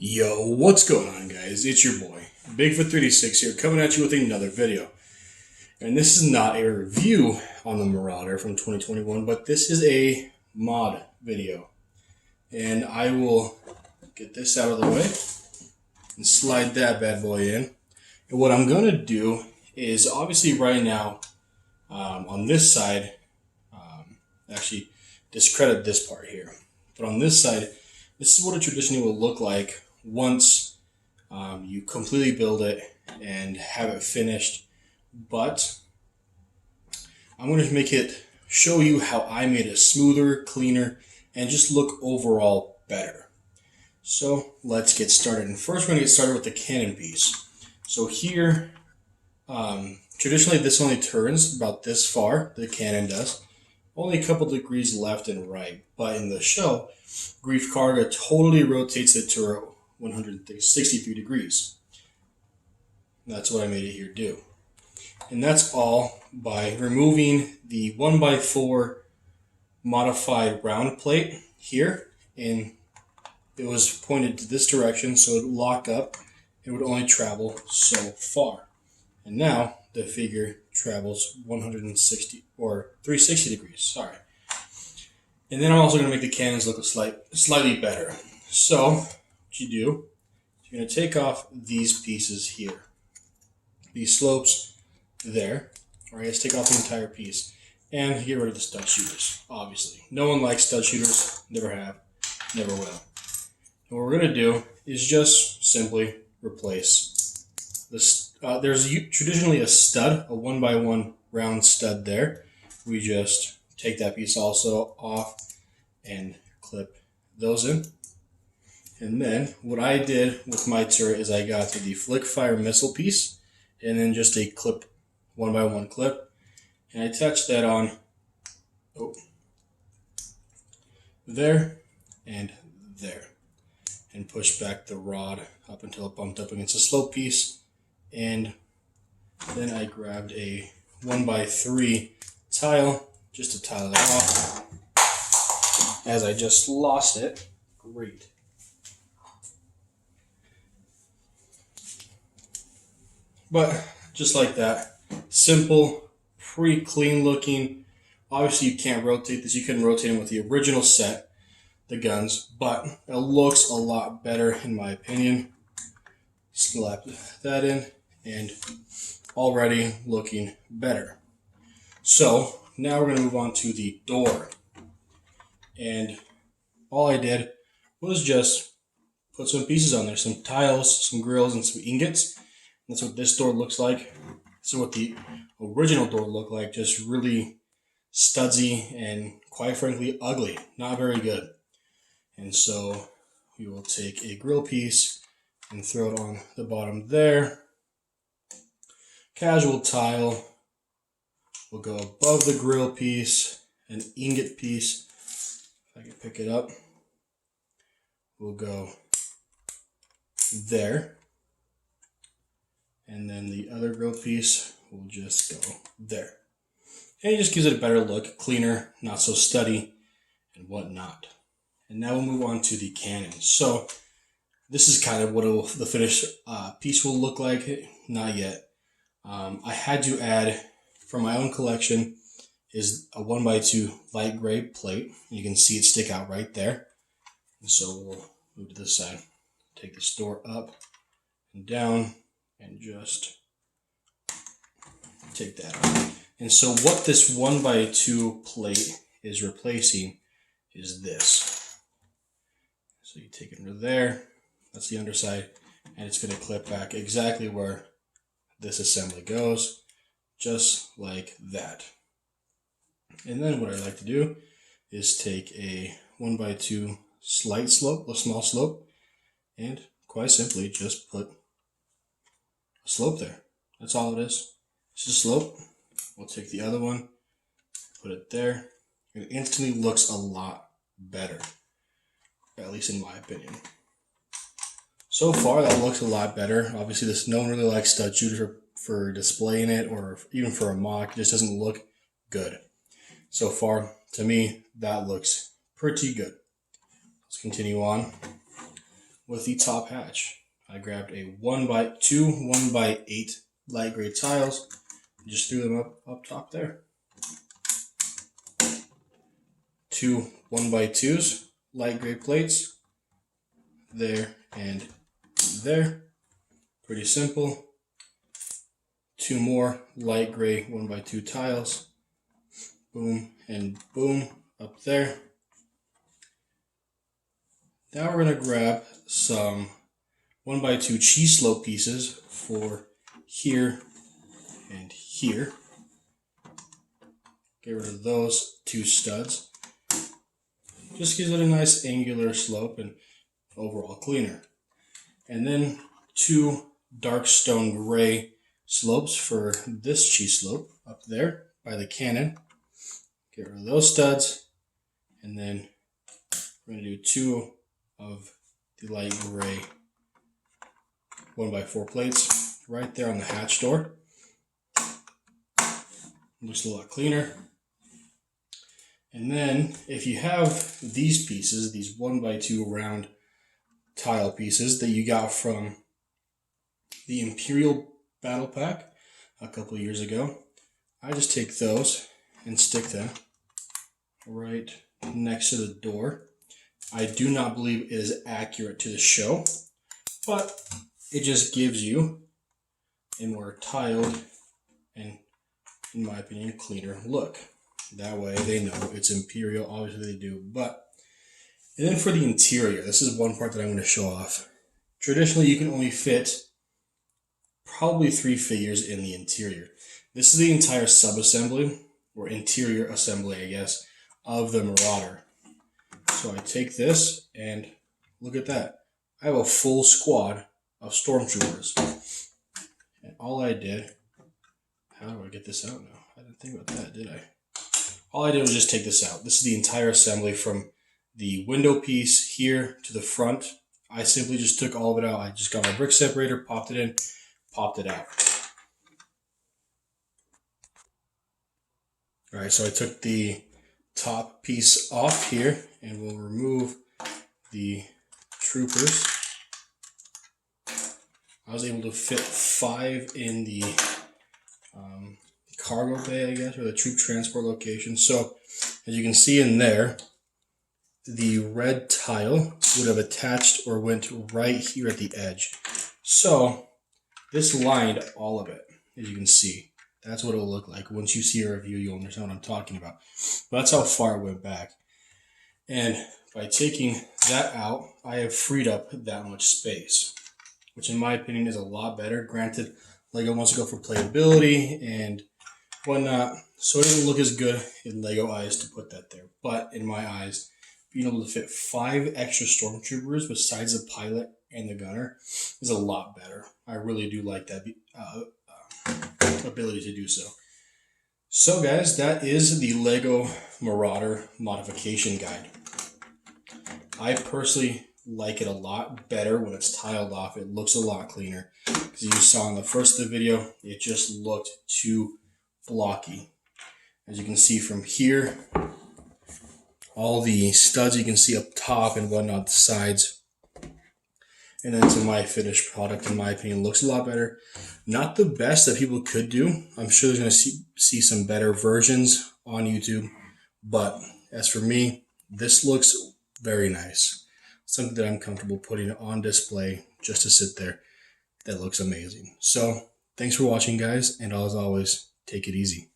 Yo, what's going on, guys? It's your boy, Bigfoot36 here, coming at you with another video. And this is not a review on the Marauder from 2021, but this is a mod video. And I will get this out of the way and slide that bad boy in. And what I'm going to do is, obviously right now, on this side, actually discredit this part here. But on this side, this is what it traditionally will look like once you completely build it and have it finished. But I'm going to show you how I made it smoother, cleaner, and just look overall better. So let's get started. And first we're going to get started with the cannon piece. So here, traditionally this only turns about this far, the cannon does. Only a couple degrees left and right. But in the show, Grief Karga totally rotates the turret 163 degrees. That's what I made it here do. And that's all by removing the 1x4 modified round plate here. And it was pointed to this direction, so it would lock up. It would only travel so far. And now the figure travels 160 or 360 degrees, sorry. And then I'm also going to make the cannons look slightly better. So what you do, you're going to take off these pieces here. These slopes there. Or I guess take off the entire piece. And get rid of the stud shooters, obviously. No one likes stud shooters. Never have. Never will. And what we're going to do is just simply replace this. There's traditionally a stud, a 1x1 round stud there. We just take that piece also off and clip those in. And then what I did with my turret is I got the flick fire missile piece and then just a clip, 1x1 clip, and I attached that on there and there, and push back the rod up until it bumped up against the slope piece. And then I grabbed a 1x3 tile just to tile it off, as I just lost it. Great. But just like that, simple, pretty clean looking. Obviously you can't rotate this. You couldn't rotate them with the original set, the guns, but it looks a lot better in my opinion. Slap that in, and already looking better. So now we're going to move on to the door. And all I did was just put some pieces on there, some tiles, some grills, and some ingots. That's what this door looks like. So what the original door looked like, just really studsy and quite frankly ugly. Not very good. And so we will take a grill piece and throw it on the bottom there. Casual tile will go above the grill piece. An ingot piece, if I can pick it up, will go there. And then the other grill piece will just go there. And it just gives it a better look, cleaner, not so studdy, and whatnot. And now we'll move on to the cannon. So this is kind of what the finished piece will look like. Not yet. I had to add, from my own collection, is a 1x2 light gray plate. You can see it stick out right there. And so we'll move to this side. Take this door up and down and just take that off. And so what this 1x2 plate is replacing is this. So you take it under there. That's the underside. And it's going to clip back exactly where this assembly goes. Just like that. And then what I like to do is take a 1x2 slight slope, a small slope, and quite simply just put a slope there. That's all it is. It's a slope. We'll take the other one, put it there. It instantly looks a lot better, at least in my opinion. So far, that looks a lot better. Obviously, no one really likes stud shooters for displaying it or even for a mock. It just doesn't look good. So far, to me, that looks pretty good. Let's continue on with the top hatch. I grabbed a 1x2, 1x8 light gray tiles, and just threw them up top there. 2 1x2s, light gray plates, there and there. Pretty simple. 2 more light gray 1x2 tiles, boom and boom up there. Now we're going to grab some 1x2 cheese slope pieces for here and here. Get rid of those 2 studs. Just gives it a nice angular slope and overall cleaner. And then 2 dark stone gray slopes for this cheese slope up there by the cannon. Get rid of those studs. And then we're going to do 2 of the light gray 1x4 plates right there on the hatch door. Looks a lot cleaner. And then if you have these pieces, these 1x2 round tile pieces that you got from the Imperial Battle Pack a couple years ago, I just take those and stick them right next to the door. I do not believe it is accurate to the show, but it just gives you a more tiled and, in my opinion, cleaner look. That way they know it's Imperial. Obviously they do. And then for the interior, this is one part that I'm going to show off. Traditionally, you can only fit probably 3 figures in the interior. This is the entire sub-assembly, or interior assembly, I guess, of the Marauder. So I take this, and look at that. I have a full squad of stormtroopers. And all I did, how do I get this out now? I didn't think about that, did I? All I did was just take this out. This is the entire assembly from the window piece here to the front. I simply just took all of it out. I just got my brick separator, popped it in, popped it out. All right, so I took the top piece off here, and we'll remove the troopers. I was able to fit 5 in the cargo bay, I guess, or the troop transport location. So as you can see in there, the red tile would have attached or went right here at the edge. So this lined all of it, as you can see. That's what it'll look like. Once you see a review, you'll understand what I'm talking about. But that's how far it went back. And by taking that out, I have freed up that much space, which in my opinion is a lot better. Granted, LEGO wants to go for playability and whatnot, so it doesn't look as good in LEGO eyes to put that there. But in my eyes, being able to fit 5 extra stormtroopers besides the pilot and the gunner is a lot better. I really do like that ability to do so. So guys, that is the LEGO Marauder modification guide. I personally like it a lot better when it's tiled off. It looks a lot cleaner. Because you saw in the first of the video, it just looked too blocky. As you can see from here, all the studs you can see up top and whatnot, the sides. And then to my finished product, in my opinion, looks a lot better. Not the best that people could do. I'm sure there's going to see some better versions on YouTube. But as for me, this looks very nice. Something that I'm comfortable putting on display just to sit there. That looks amazing. So thanks for watching, guys. And as always, take it easy.